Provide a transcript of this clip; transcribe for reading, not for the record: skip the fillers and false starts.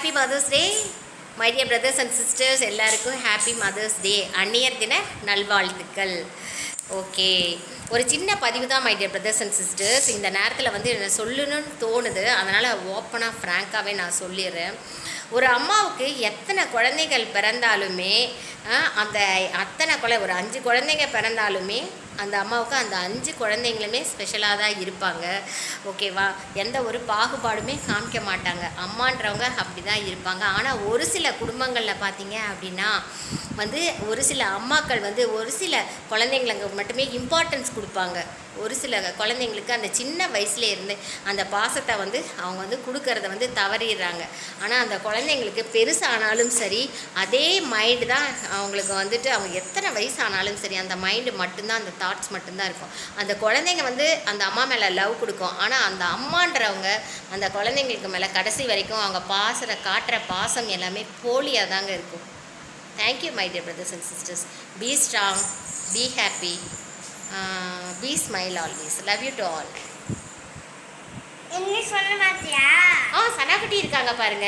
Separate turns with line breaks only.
Happy mother's day my dear brothers and sisters. எல்லாருக்கும் happy mother's day, அந்நியர் தின நல்வாழ்த்துக்கள். ஓகே, ஒரு சின்ன பதிவு தான் my dear brothers and sisters. இந்த நேரத்தில் வந்து என்ன சொல்லணும்னு தோணுது, அதனால் ஓப்பனாக ஃப்ராங்காகவே நான் சொல்லிடுறேன். ஒரு அம்மாவுக்கு எத்தனை குழந்தைகள் பிறந்தாலுமே அந்த ஒரு 5 குழந்தைங்க பிறந்தாலுமே அந்த அம்மாவுக்கு அந்த 5 குழந்தைங்களுமே ஸ்பெஷலாக தான் இருப்பாங்க. ஓகேவா? எந்த ஒரு பாகுபாடுமே காமிக்க மாட்டாங்க. அம்மான்றவங்க அப்படி தான் இருப்பாங்க. ஆனால் ஒரு சில குடும்பங்களில் பார்த்தீங்க அப்படின்னா வந்து ஒரு சில அம்மாக்கள் வந்து ஒரு சில குழந்தைங்களுக்கு மட்டுமே இம்பார்ட்டன்ஸ் கொடுப்பாங்க. ஒரு சில குழந்தைங்களுக்கு அந்த சின்ன வயசுல இருந்து அந்த பாசத்தை வந்து அவங்க வந்து கொடுக்கறத வந்து தவறிடுறாங்க. ஆனால் அந்த குழந்தைங்களுக்கு பெருசானாலும் சரி அதே மைண்டு தான் அவங்களுக்கு வந்துட்டு, அவங்க எத்தனை வயசானாலும் சரி அந்த மைண்டு மட்டும்தான், அந்த தாட்ஸ் மட்டும்தான் இருக்கும். அந்த குழந்தைங்க வந்து அந்த அம்மா மேலே லவ் கொடுக்கும். ஆனால் அந்த அம்மான்றவங்க அந்த குழந்தைங்களுக்கு மேலே கடைசி வரைக்கும் அவங்க காட்டுற பாசம் எல்லாமே போலியாக தாங்க இருக்கும். Thank you my dear brothers and sisters. Be strong, be happy, be smile always. Love you to all.
சனாக்குட்டி
இருக்காங்க பாருங்க.